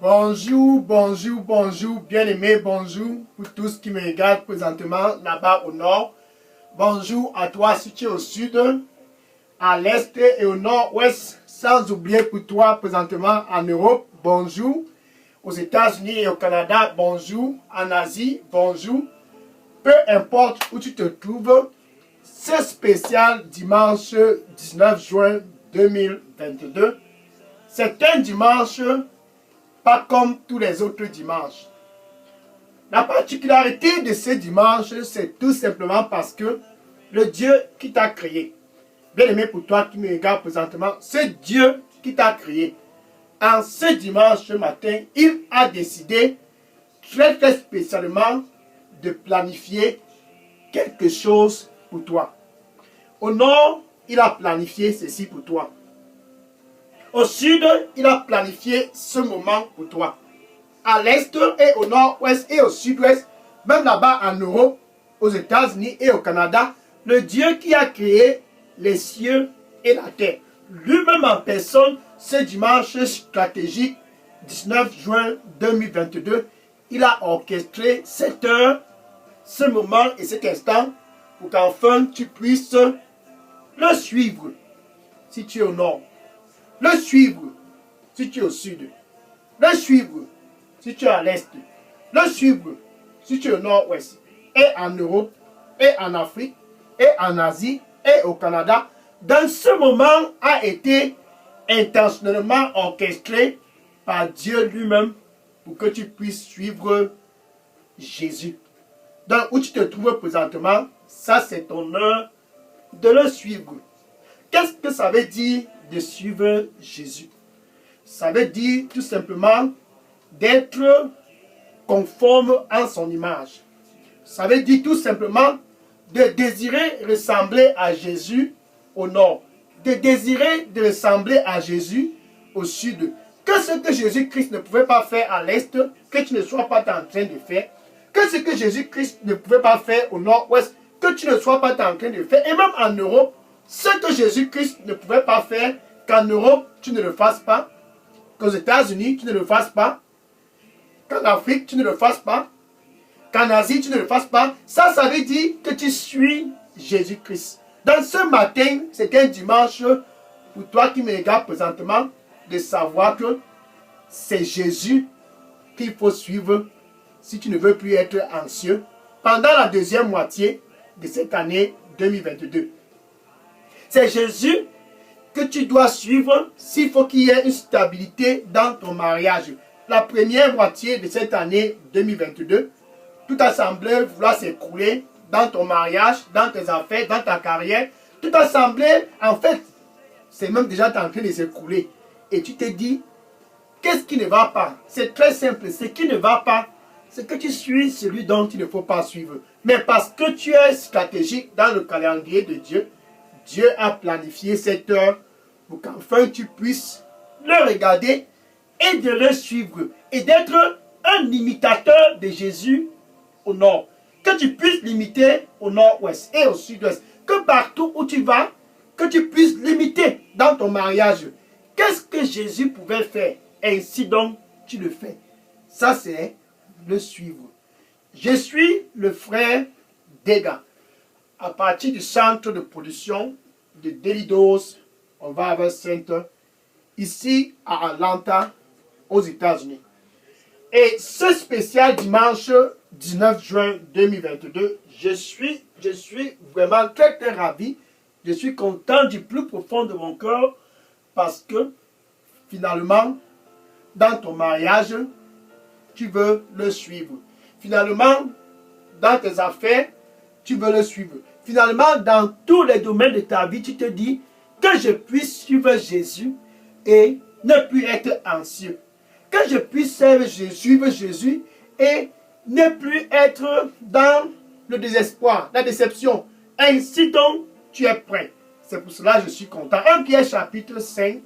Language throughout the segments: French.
Bonjour, bonjour, bonjour, bien-aimé, bonjour pour tous qui me regardent présentement là-bas au nord. Bonjour à toi si tu es au sud, à l'est et au nord-ouest, sans oublier pour toi présentement en Europe, bonjour. Aux États-Unis et au Canada, bonjour. En Asie, bonjour. Peu importe où tu te trouves, c'est spécial dimanche 19 juin 2022. C'est un dimanche pas comme tous les autres dimanches. La particularité de ce dimanche, c'est tout simplement parce que le Dieu qui t'a créé, bien aimé pour toi qui me regarde présentement, c'est Dieu qui t'a créé. En ce dimanche matin, il a décidé très spécialement de planifier quelque chose pour toi. Au nord, il a planifié ceci pour toi. Au sud, il a planifié ce moment pour toi. À l'est et au nord-ouest et au sud-ouest, même là-bas en Europe, aux États-Unis et au Canada, le Dieu qui a créé les cieux et la terre, lui-même en personne, ce dimanche stratégique 19 juin 2022, il a orchestré cette heure, ce moment et cet instant pour qu'enfin tu puisses le suivre si tu es au nord, le suivre si tu es au sud, le suivre si tu es à l'est, le suivre si tu es au nord-ouest, et en Europe, et en Afrique, et en Asie, et au Canada. Dans ce moment a été intentionnellement orchestré par Dieu lui-même pour que tu puisses suivre Jésus. Donc où tu te trouves présentement, ça c'est ton heure de le suivre. Qu'est-ce que ça veut dire de suivre Jésus? Ça veut dire tout simplement d'être conforme en son image. Ça veut dire tout simplement de désirer ressembler à Jésus au nord, de désirer de ressembler à Jésus au sud. Que ce que Jésus-Christ ne pouvait pas faire à l'est, que tu ne sois pas en train de faire. Que ce que Jésus-Christ ne pouvait pas faire au nord-ouest, que tu ne sois pas en train de faire. Et même en Europe, ce que Jésus-Christ ne pouvait pas faire, qu'en Europe, tu ne le fasses pas, qu'aux États-Unis, tu ne le fasses pas, qu'en Afrique, tu ne le fasses pas, qu'en Asie, tu ne le fasses pas. Ça veut dire que tu suis Jésus-Christ. Dans ce matin, c'est un dimanche pour toi qui me regarde présentement, de savoir que c'est Jésus qu'il faut suivre si tu ne veux plus être anxieux pendant la deuxième moitié de cette année 2022. C'est Jésus que tu dois suivre s'il faut qu'il y ait une stabilité dans ton mariage. La première moitié de cette année 2022, toute assemblée vouloir s'écrouler dans ton mariage, dans tes affaires, dans ta carrière. Toute assemblée, en fait, c'est même déjà en train de s'écrouler. Et tu te dis, qu'est-ce qui ne va pas? C'est très simple. Ce qui ne va pas, c'est que tu suis celui dont il ne faut pas suivre. Mais parce que tu es stratégique dans le calendrier de Dieu, Dieu a planifié cette heure pour qu'enfin tu puisses le regarder et de le suivre. Et d'être un imitateur de Jésus au nord. Que tu puisses l'imiter au nord-ouest et au sud-ouest. Que partout où tu vas, que tu puisses l'imiter dans ton mariage. Qu'est-ce que Jésus pouvait faire? Ainsi donc, tu le fais. Ça, c'est le suivre. Je suis le frère Dega. À partir du centre de production de Delidos, on va avec Center, ici à Atlanta, aux États-Unis. Et ce spécial dimanche 19 juin 2022, je suis vraiment très ravi. Je suis content du plus profond de mon cœur parce que finalement, dans ton mariage, tu veux le suivre. Finalement, dans tes affaires, tu veux le suivre. Finalement, dans tous les domaines de ta vie, tu te dis que je puisse suivre Jésus et ne plus être anxieux. Que je puisse suivre Jésus et ne plus être dans le désespoir, la déception. Ainsi donc, tu es prêt. C'est pour cela que je suis content. 1 Pierre chapitre 5,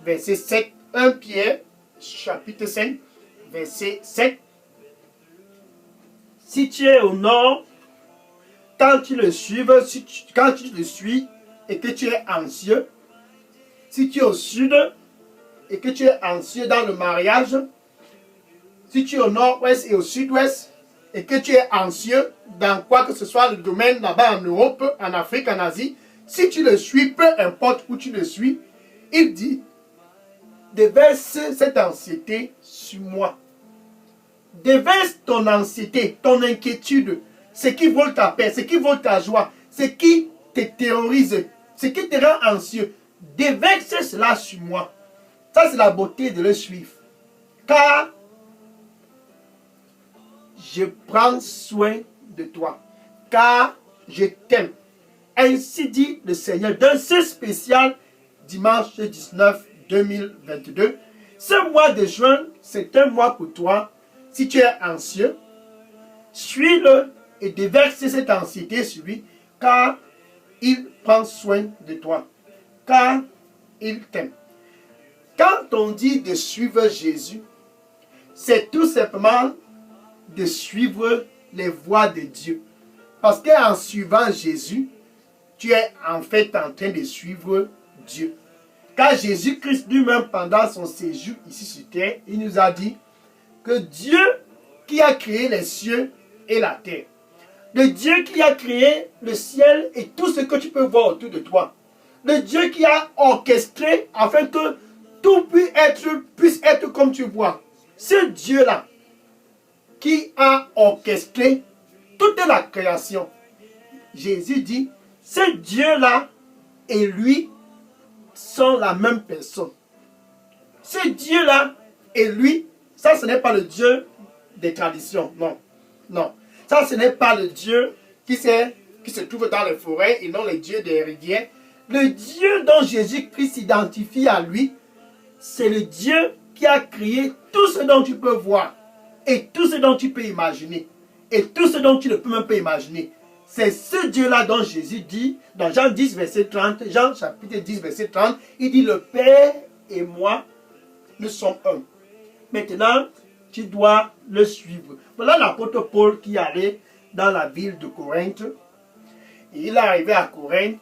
verset 7. 1 Pierre chapitre 5, verset 7. Si tu es au nord, quand tu le suis et que tu es anxieux, si tu es au sud et que tu es anxieux dans le mariage, si tu es au nord-ouest et au sud-ouest, et que tu es anxieux dans quoi que ce soit le domaine là-bas en Europe, en Afrique, en Asie, si tu le suis, peu importe où tu le suis, il dit, déverse cette anxiété sur moi. Déverse ton anxiété, ton inquiétude, ce qui vole ta paix, ce qui vole ta joie, ce qui te terrorise, ce qui te rend anxieux. Déverse cela sur moi. Ça, c'est la beauté de le suivre. Car je prends soin de toi. Car je t'aime. Ainsi dit le Seigneur dans ce spécial dimanche 19 2022. Ce mois de juin, c'est un mois pour toi. Si tu es anxieux, suis-le et déverse cette anxiété sur lui, car il prend soin de toi, car il t'aime. Quand on dit de suivre Jésus, c'est tout simplement de suivre les voies de Dieu. Parce qu'en suivant Jésus, tu es en fait en train de suivre Dieu. Car Jésus-Christ lui-même, pendant son séjour ici sur terre, il nous a dit que Dieu qui a créé les cieux et la terre, le Dieu qui a créé le ciel et tout ce que tu peux voir autour de toi, le Dieu qui a orchestré afin que tout puisse être comme tu vois, ce Dieu-là qui a orchestré toute la création, Jésus dit, ce Dieu-là et lui sont la même personne. Ce Dieu-là et lui, ça ce n'est pas le Dieu des traditions, non, non. Ça ce n'est pas le Dieu qui se trouve dans les forêts et non le Dieu des rivières. Le Dieu dont Jésus-Christ s'identifie à lui, c'est le Dieu qui a créé tout ce dont tu peux voir et tout ce dont tu peux imaginer et tout ce dont tu ne peux même pas imaginer. C'est ce Dieu-là dont Jésus dit, dans Jean 10, verset 30, Jean chapitre 10, verset 30, il dit, le Père et moi, nous sommes un. Maintenant, tu dois le suivre. Voilà l'apôtre Paul qui allait dans la ville de Corinthe. Et il est arrivé à Corinthe,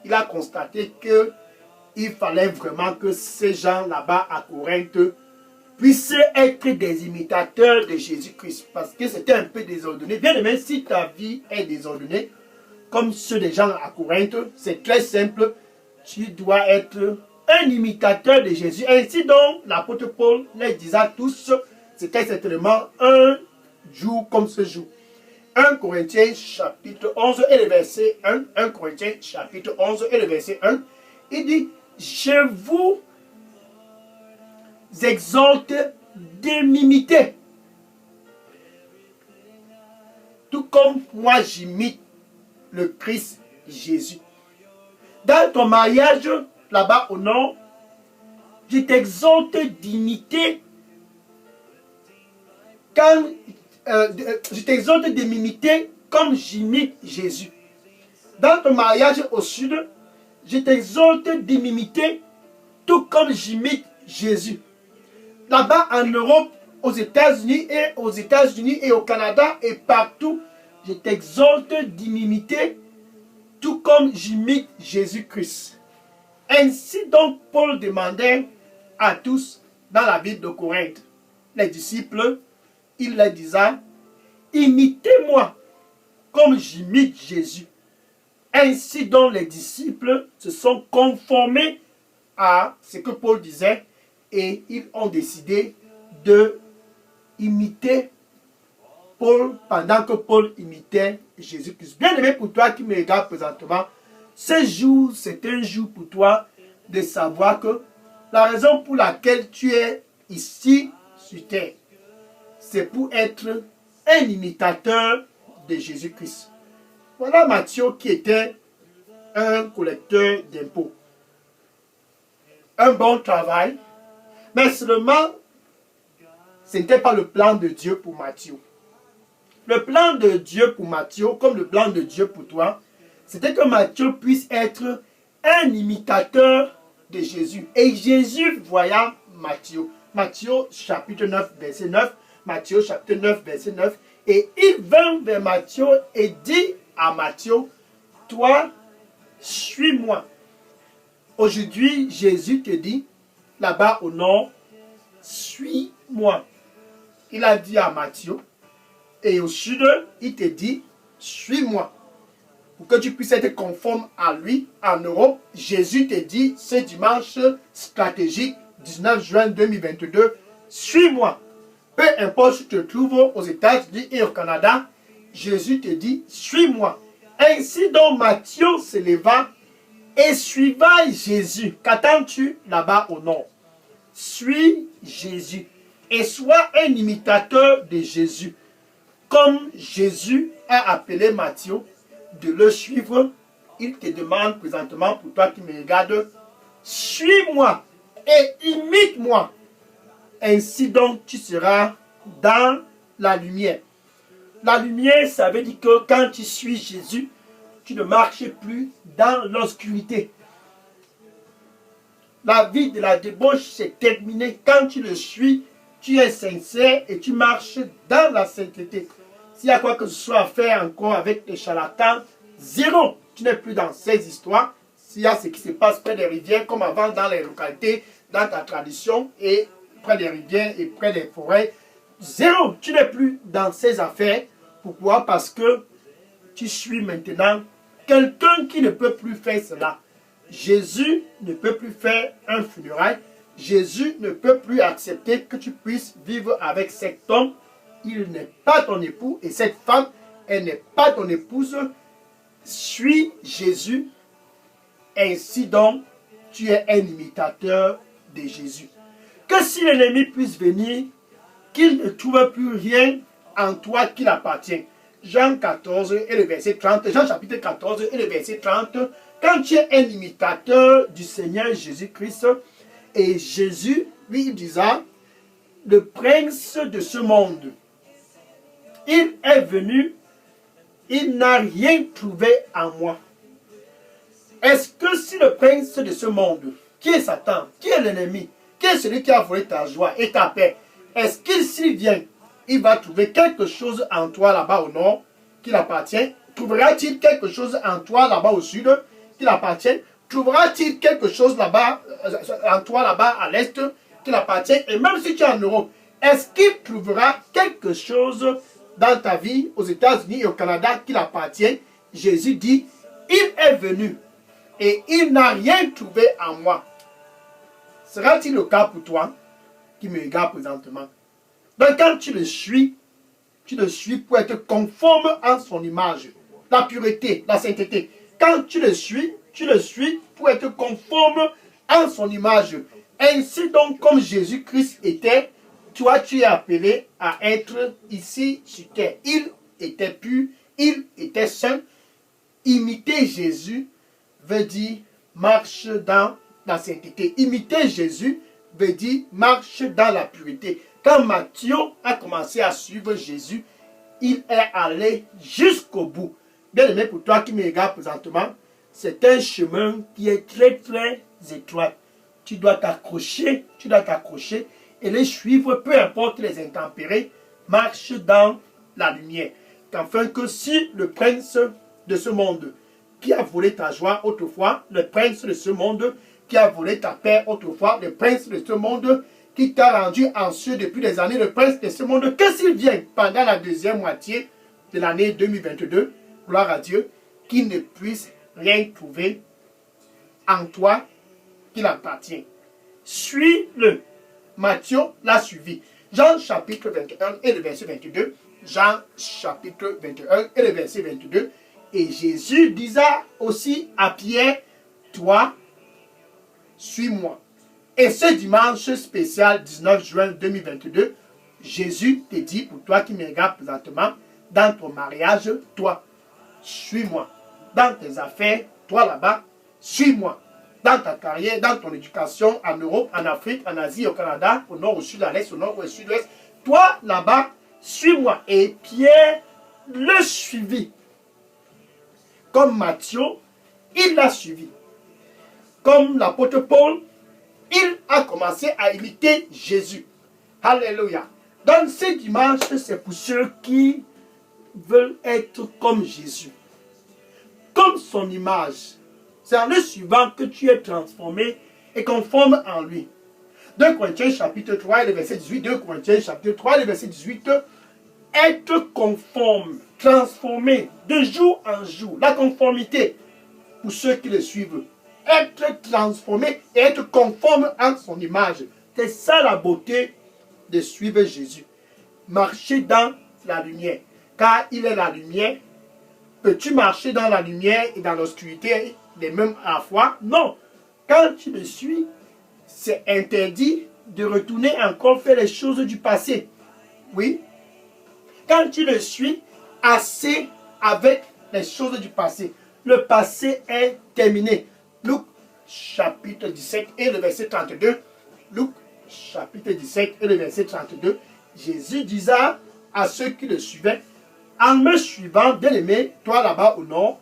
il a constaté qu'il fallait vraiment que ces gens là-bas à Corinthe puissent être des imitateurs de Jésus-Christ. Parce que c'était un peu désordonné. Bien aimé, si ta vie est désordonnée, comme ceux des gens à Corinthe, c'est très simple. Tu dois être un imitateur de Jésus. Ainsi donc, l'apôtre Paul les disait à tous, c'était certainement un jour comme ce jour. 1 Corinthiens chapitre 11 et le verset 1. 1 Corinthiens chapitre 11 et le verset 1. Il dit, je vous exhorte de m'imiter. Tout comme moi j'imite le Christ Jésus. Dans ton mariage, là-bas au nord, je t'exhorte d'imiter je t'exhorte de m'imiter comme j'imite Jésus. Dans ton mariage au sud, je t'exhorte de m'imiter tout comme j'imite Jésus. Là-bas en Europe, aux États-Unis et au Canada et partout, je t'exhorte d'imiter tout comme j'imite Jésus-Christ. Ainsi donc Paul demandait à tous dans la ville de Corinthe, les disciples, il leur disait, imitez-moi comme j'imite Jésus. Ainsi donc les disciples se sont conformés à ce que Paul disait et ils ont décidé de imiter Paul pendant que Paul imitait Jésus-Christ. Bien aimé, pour toi qui me regarde présentement, ce jour, c'est un jour pour toi de savoir que la raison pour laquelle tu es ici sur terre, c'est pour être un imitateur de Jésus-Christ. Voilà Matthieu qui était un collecteur d'impôts. Un bon travail, mais seulement ce n'était pas le plan de Dieu pour Matthieu. Le plan de Dieu pour Matthieu, comme le plan de Dieu pour toi, c'était que Matthieu puisse être un imitateur de Jésus. Et Jésus voyant Matthieu. Matthieu chapitre 9, verset 9. Matthieu chapitre 9, verset 9. Et il vint vers Matthieu et dit à Matthieu, toi, suis-moi. Aujourd'hui, Jésus te dit, là-bas au nord, suis-moi. il a dit à Matthieu, et au sud, il te dit, suis-moi. Pour que tu puisses être conforme à lui en Europe, Jésus te dit, ce dimanche stratégique, 19 juin 2022, suis-moi. Peu importe si tu te trouves aux États-Unis et au Canada, Jésus te dit, suis-moi. Ainsi donc Matthieu se leva et suiva Jésus. Qu'attends-tu là-bas au nord? Suis Jésus et sois un imitateur de Jésus. Comme Jésus a appelé Matthieu de le suivre, il te demande présentement, pour toi qui me regardes, suis-moi et imite-moi. Ainsi donc tu seras dans la lumière. La lumière, ça veut dire que quand tu suis Jésus, tu ne marches plus dans l'obscurité. La vie de la débauche, c'est terminé. Quand tu le suis, tu es sincère et tu marches dans la sainteté. S'il y a quoi que ce soit à faire encore avec les charlatans, zéro. Tu n'es plus dans ces histoires. S'il y a ce qui se passe près des rivières, comme avant dans les localités, dans ta tradition, et près des rivières et près des forêts, zéro. Tu n'es plus dans ces affaires. Pourquoi? Parce que tu suis maintenant quelqu'un qui ne peut plus faire cela. Jésus ne peut plus faire un funérail. Jésus ne peut plus accepter que tu puisses vivre avec cet homme. Il n'est pas ton époux et cette femme, elle n'est pas ton épouse. Suis Jésus. Ainsi donc, tu es un imitateur de Jésus. Que si l'ennemi puisse venir, qu'il ne trouve plus rien en toi qui l'appartient. Jean 14 et le verset 30, Jean chapitre 14 et le verset 30, quand tu es un imitateur du Seigneur Jésus-Christ, et Jésus lui disant, le prince de ce monde, il est venu, il n'a rien trouvé en moi. Est-ce que si le prince de ce monde, qui est Satan, qui est l'ennemi, qui est celui qui a volé ta joie et ta paix, est-ce qu'il s'y vient, il va trouver quelque chose en toi là-bas au nord qui l'appartient? Trouvera-t-il quelque chose en toi là-bas au sud qui l'appartient? Trouvera-t-il quelque chose là-bas en toi là-bas à l'est qui l'appartient? Et même si tu es en Europe, est-ce qu'il trouvera quelque chose dans ta vie aux États-Unis et au Canada qui l'appartient? Jésus dit, il est venu et il n'a rien trouvé en moi. Sera-t-il le cas pour toi qui me regarde présentement? Donc quand tu le suis pour être conforme à son image. La pureté, la sainteté. Quand tu le suis pour être conforme à son image. Ainsi donc comme Jésus-Christ était, toi tu es appelé à être ici sur terre. Il était pur, il était saint. Imiter Jésus veut dire marche dans la sainteté. Imiter Jésus veut dire marche dans la pureté. Quand Matthieu a commencé à suivre Jésus, il est allé jusqu'au bout. Bien aimé, pour toi qui me regarde présentement, c'est un chemin qui est très très étroit. Tu dois t'accrocher et les suivre, peu importe les intempéries, marche dans la lumière. Afin que si le prince de ce monde qui a volé ta joie autrefois, le prince de ce monde qui a volé ta paix autrefois, le prince de ce monde qui t'a rendu anxieux depuis des années, le prince de ce monde, que s'il vient pendant la deuxième moitié de l'année 2022, gloire à Dieu, qu'il ne puisse rien trouver en toi qui l'appartient. Suis-le. Matthieu l'a suivi. Jean chapitre 21 et le verset 22. Jean chapitre 21 et le verset 22. Et Jésus disait aussi à Pierre, toi, suis-moi. Et ce dimanche spécial 19 juin 2022, Jésus te dit, pour toi qui me regardes présentement, dans ton mariage, toi, suis-moi. Dans tes affaires, toi là-bas, suis-moi. Dans ta carrière, dans ton éducation, en Europe, en Afrique, en Asie, au Canada, au nord, au sud, à l'est, au nord, au sud-ouest, toi là-bas, suis-moi. Et Pierre le suivit. Comme Matthieu, il l'a suivi. Comme l'apôtre Paul, il a commencé à imiter Jésus. Alléluia. Donc ce dimanche, c'est pour ceux qui veulent être comme Jésus. Comme son image. C'est en le suivant que tu es transformé et conforme en lui. 2 Corinthiens chapitre 3, le verset 18. 2 Corinthiens chapitre 3, le verset 18. Être conforme, transformé de jour en jour. La conformité pour ceux qui le suivent. Être transformé et être conforme à son image. C'est ça la beauté de suivre Jésus. Marcher dans la lumière. Car il est la lumière. Peux-tu marcher dans la lumière et dans l'obscurité les mêmes à la fois? Non. Quand tu le suis, c'est interdit de retourner encore faire les choses du passé. Oui. Quand tu le suis, assez avec les choses du passé. Le passé est terminé. Luc chapitre 17 et le verset 32. Luc chapitre 17 et le verset 32. Jésus disait à ceux qui le suivaient, en me suivant, bien-aimé, toi là-bas au nord,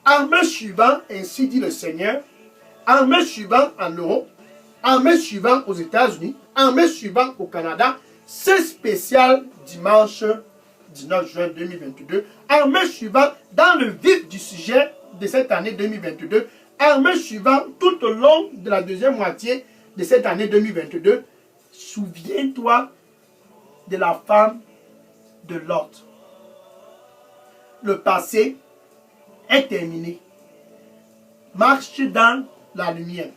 en me suivant, ainsi dit le Seigneur, en me suivant en Europe, en me suivant aux États-Unis, en me suivant au Canada, c'est spécial dimanche 19 juin 2022, en me suivant dans le vif du sujet de cette année 2022, en me suivant tout au long de la deuxième moitié de cette année 2022, souviens-toi de la femme de Lot. Le passé est terminé. Marche dans la lumière.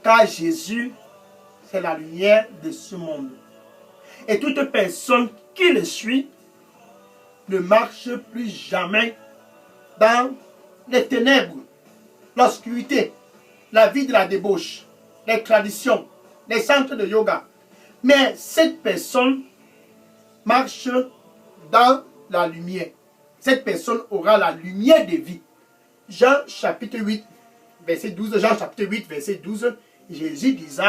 Car Jésus, c'est la lumière de ce monde. Et toute personne qui le suit ne marche plus jamais dans les ténèbres, l'obscurité, la vie de la débauche, les traditions, les centres de yoga. Mais cette personne marche dans la lumière. Cette personne aura la lumière de vie. Jean chapitre 8, verset 12. Jean chapitre 8, verset 12. Jésus disait,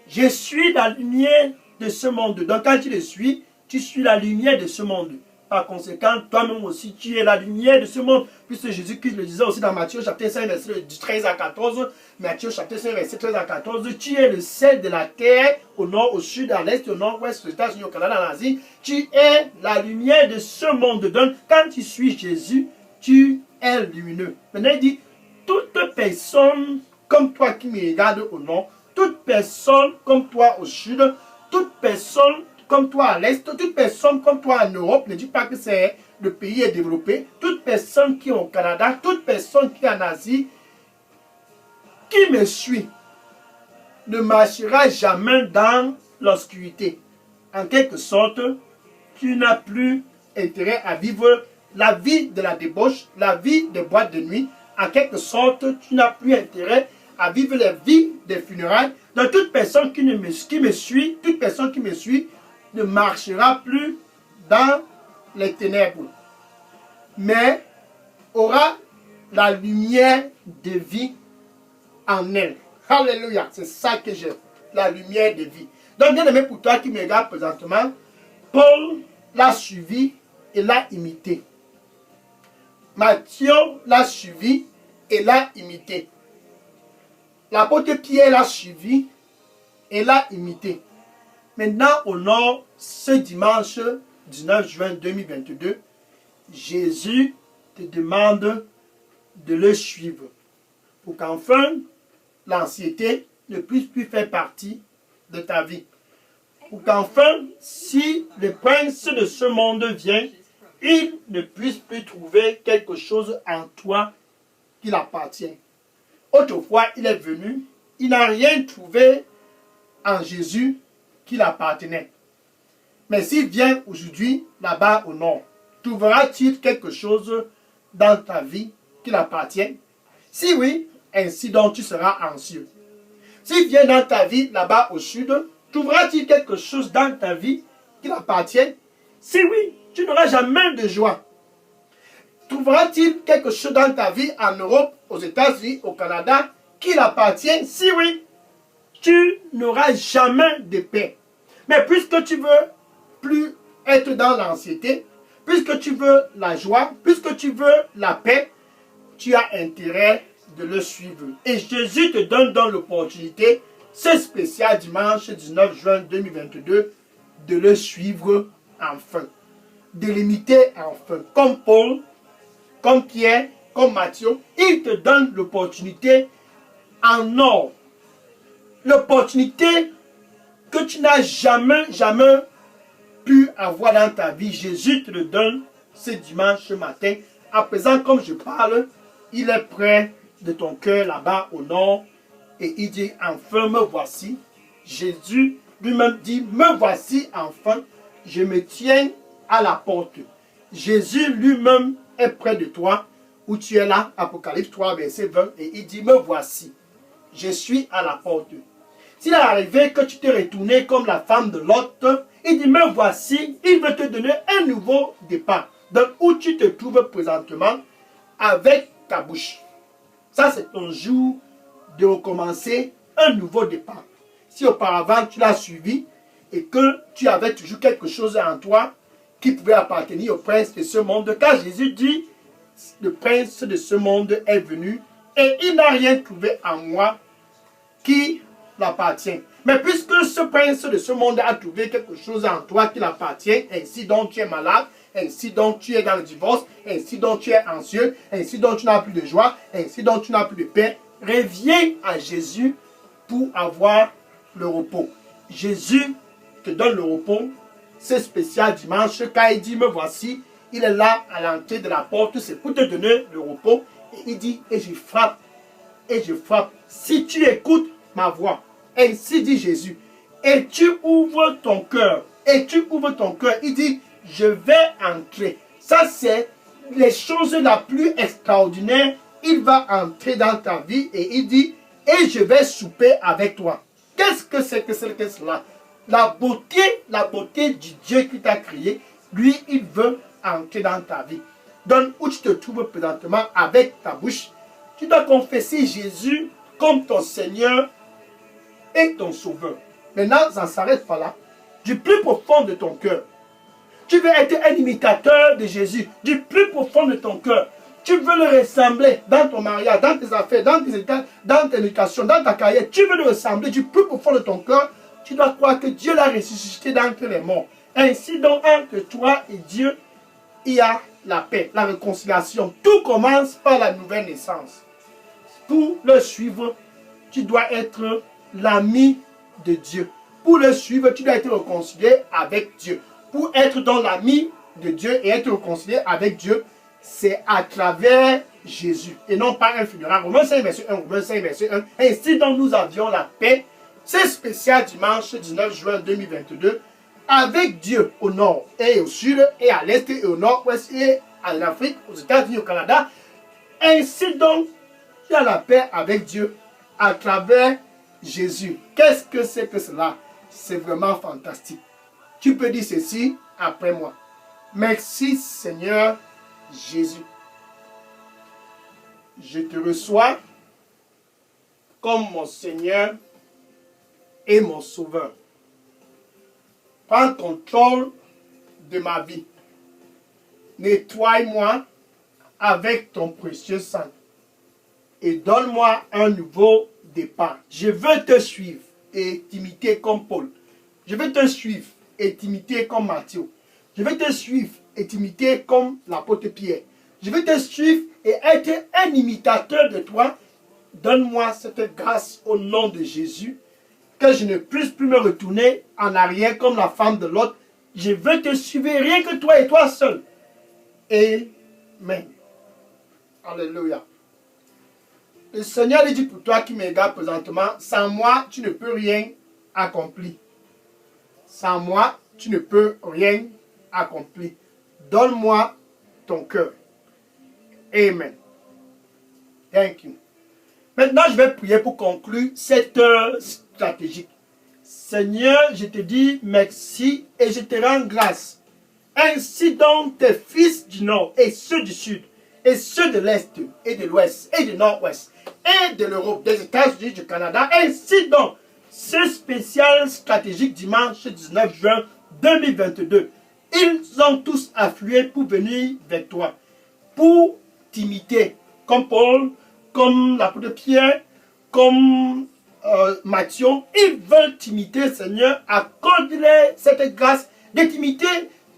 je suis la lumière de ce monde. Donc quand tu le suis, tu suis la lumière de ce monde. Par conséquent, toi-même aussi, tu es la lumière de ce monde. Puisque Jésus-Christ le disait aussi dans Matthieu chapitre 5, verset 13 à 14. Matthieu chapitre 5, verset 13 à 14. Tu es le sel de la terre, au nord, au sud, à l'est, au nord-ouest, aux États-Unis, au Canada, en Asie. Tu es la lumière de ce monde. Donc, quand tu suis Jésus, tu es lumineux. Maintenant, il dit, toute personne comme toi qui me regarde au nord, toute personne comme toi au sud, toute personne comme toi à l'Est, toute personne comme toi en Europe, ne dis pas que c'est le pays est développé, toute personne qui est au Canada, toute personne qui est en Asie, qui me suit, ne marchera jamais dans l'obscurité. En quelque sorte, tu n'as plus intérêt à vivre la vie de la débauche, la vie des boîtes de nuit. En quelque sorte, tu n'as plus intérêt à vivre la vie des funérailles. Donc toute personne qui me suit, toute personne qui me suit, ne marchera plus dans les ténèbres, mais aura la lumière de vie en elle. Alléluia, c'est ça que j'ai, la lumière de vie. Donc bien aimé, pour toi qui me regarde présentement, Paul l'a suivi et l'a imité. Matthieu l'a suivi et l'a imité. L'apôtre Pierre l'a suivi et l'a imité. Maintenant, au nord, ce dimanche 19 juin 2022, Jésus te demande de le suivre pour qu'enfin l'anxiété ne puisse plus faire partie de ta vie. Pour qu'enfin, si le prince de ce monde vient, il ne puisse plus trouver quelque chose en toi qui l'appartient. Autrefois, il est venu, il n'a rien trouvé en Jésus qui l'appartenait. Mais s'il vient aujourd'hui, là-bas au nord, trouveras-tu quelque chose dans ta vie qui l'appartient? Si oui, ainsi donc tu seras anxieux. S'il vient dans ta vie, là-bas au sud, trouveras-tu quelque chose dans ta vie qui l'appartient? Si oui, tu n'auras jamais de joie. Trouveras-t-il quelque chose dans ta vie en Europe, aux États-Unis, au Canada, qui l'appartient? Si oui, tu n'auras jamais de paix. Mais puisque tu veux plus être dans l'anxiété, puisque tu veux la joie, puisque tu veux la paix, tu as intérêt de le suivre. Et Jésus te donne donc l'opportunité, ce spécial dimanche 19 juin 2022, de le suivre enfin. De l'imiter enfin. Comme Paul, comme Pierre, comme Matthieu, il te donne l'opportunité en or. L'opportunité que tu n'as jamais pu avoir dans ta vie. Jésus te le donne ce dimanche matin. À présent, comme je parle, il est près de ton cœur là-bas au nord. Et il dit, enfin me voici. Jésus lui-même dit, me voici enfin. Je me tiens à la porte. Jésus lui-même est près de toi, où tu es là, Apocalypse 3, verset 20, et il dit, me voici, je suis à la porte. S'il est arrivé que tu t'es retourné comme la femme de Lot, il dit, me voici, il veut te donner un nouveau départ. Donc, où tu te trouves présentement, avec ta bouche. Ça, c'est ton jour de recommencer un nouveau départ. Si auparavant, tu l'as suivi, et que tu avais toujours quelque chose en toi, qui pouvait appartenir au prince de ce monde, car Jésus dit, le prince de ce monde est venu et il n'a rien trouvé en moi qui l'appartient. Mais puisque ce prince de ce monde a trouvé quelque chose en toi qui l'appartient, ainsi donc tu es malade, ainsi donc tu es dans le divorce, ainsi donc tu es anxieux, ainsi donc tu n'as plus de joie, ainsi donc tu n'as plus de paix, reviens à Jésus pour avoir le repos. Jésus te donne le repos. C'est spécial dimanche, car il dit, me voici, il est là à l'entrée de la porte, c'est pour te donner le repos. Et il dit, et je frappe, si tu écoutes ma voix. Ainsi dit Jésus. Et tu ouvres ton cœur, il dit, je vais entrer. Ça, c'est les choses la plus extraordinaires. Il va entrer dans ta vie et il dit, et je vais souper avec toi. Qu'est-ce que c'est que cela? La beauté du Dieu qui t'a créé, lui, il veut entrer dans ta vie. Donc, où tu te trouves présentement avec ta bouche, tu dois confesser Jésus comme ton Seigneur et ton Sauveur. Maintenant, ça ne s'arrête pas là. Du plus profond de ton cœur, tu veux être un imitateur de Jésus. Du plus profond de ton cœur, tu veux le ressembler dans ton mariage, dans tes affaires, dans tes états, dans ta éducation, dans ta carrière. Tu veux le ressembler du plus profond de ton cœur. Tu dois croire que Dieu l'a ressuscité d'entre les morts. Ainsi donc, entre toi et Dieu, il y a la paix, la réconciliation. Tout commence par la nouvelle naissance. Pour le suivre, tu dois être l'ami de Dieu. Pour le suivre, tu dois être réconcilié avec Dieu. Pour être dans l'ami de Dieu et être réconcilié avec Dieu, c'est à travers Jésus et non pas un funérail. Romains 5, verset 1, Romains 5, verset 1. Ainsi donc, nous avions la paix. C'est spécial dimanche 19 juin 2022 avec Dieu au nord et au sud et à l'est et au nord-ouest et en Afrique, aux États-Unis, au Canada. Ainsi donc, tu as la paix avec Dieu à travers Jésus. Qu'est-ce que c'est que cela? C'est vraiment fantastique. Tu peux dire ceci après moi. Merci Seigneur Jésus. Je te reçois comme mon Seigneur et mon Sauveur. Prends contrôle de ma vie. Nettoie-moi avec ton précieux sang et donne-moi un nouveau départ. Je veux te suivre et t'imiter comme Paul. Je veux te suivre et t'imiter comme Matthieu. Je veux te suivre et t'imiter comme l'apôtre Pierre. Je veux te suivre et être un imitateur de toi. Donne-moi cette grâce au nom de Jésus, que je ne puisse plus me retourner en arrière comme la femme de l'autre. Je veux te suivre rien que toi et toi seul. Amen. Alléluia. Le Seigneur dit pour toi qui me regarde présentement, sans moi, tu ne peux rien accomplir. Sans moi, tu ne peux rien accomplir. Donne-moi ton cœur. Amen. Thank you. Maintenant, je vais prier pour conclure cette heure stratégique. Seigneur, je te dis merci et je te rends grâce. Ainsi donc, tes fils du nord et ceux du sud, et ceux de l'est et de l'ouest et du nord-ouest, et de l'Europe, des États-Unis, du Canada, ainsi donc, ce spécial stratégique dimanche 19 juin 2022, ils ont tous afflué pour venir vers toi, pour t'imiter, comme Paul, comme l'apôtre Pierre, comme Matthieu. Ils veulent t'imiter, Seigneur, accorde-leur cette grâce de t'imiter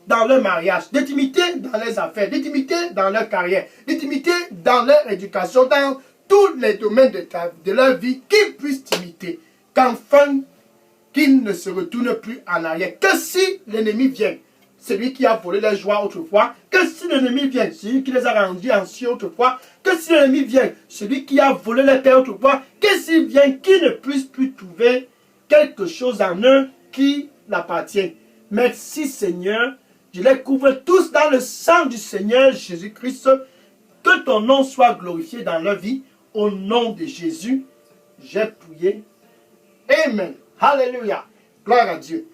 dans leur mariage, de t'imiter dans leurs affaires, de t'imiter dans leur carrière, de t'imiter dans leur éducation, dans tous les domaines de leur vie, qu'ils puissent t'imiter. Qu'enfin, qu'il ne se retourne plus en arrière. Que si l'ennemi vient, celui qui a volé les joies autrefois, que si l'ennemi vient, celui qui les a rendus anciens autrefois, que si l'ennemi vient, celui qui a volé les pères autrefois, que s'il vient, qu'il ne puisse plus trouver quelque chose en eux qui l'appartient. Merci Seigneur, je les couvre tous dans le sang du Seigneur Jésus-Christ, que ton nom soit glorifié dans leur vie, au nom de Jésus, j'ai prié. Amen. Alléluia. Gloire à Dieu.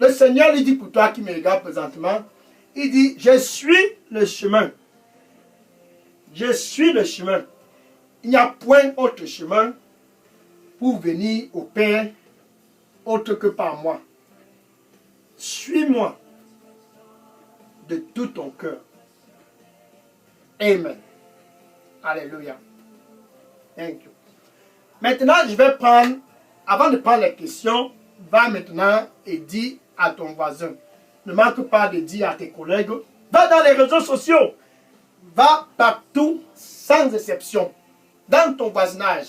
Le Seigneur lui dit pour toi qui me regarde présentement, il dit, je suis le chemin. Je suis le chemin. Il n'y a point autre chemin pour venir au Père autre que par moi. Suis-moi de tout ton cœur. Amen. Alléluia. Thank you. Maintenant, je vais prendre, avant de prendre les questions, va maintenant et dis à ton voisin. Ne manque pas de dire à tes collègues. Va dans les réseaux sociaux. Va partout, sans exception. Dans ton voisinage,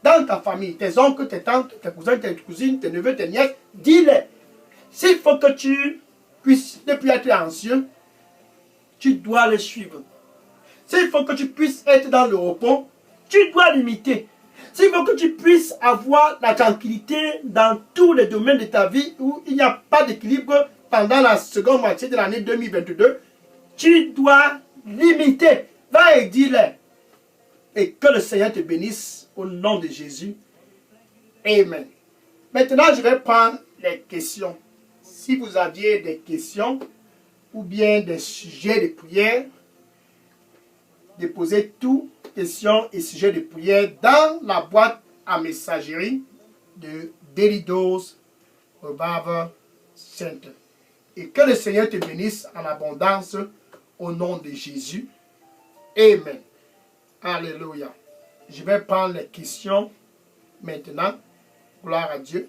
dans ta famille, tes oncles, tes tantes, tes cousins, tes cousines, tes neveux, tes nièces, dis-les. S'il faut que tu puisses ne plus être anxieux, tu dois les suivre. S'il faut que tu puisses être dans le repos, tu dois l'imiter. S'il faut que tu puisses avoir la tranquillité dans tous les domaines de ta vie où il n'y a pas d'équilibre pendant la seconde moitié de l'année 2022, tu dois l'imiter. Va et dis-le. Et que le Seigneur te bénisse au nom de Jésus. Amen. Maintenant, je vais prendre les questions. Si vous aviez des questions ou bien des sujets de prière, déposez toutes questions et sujets de prière dans la boîte à messagerie de Daily Dose Revival Center. Et que le Seigneur te bénisse en abondance au nom de Jésus. Amen. Alléluia. Je vais prendre les questions maintenant. Gloire à Dieu.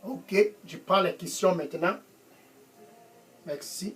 Ok, je prends les questions maintenant. Merci.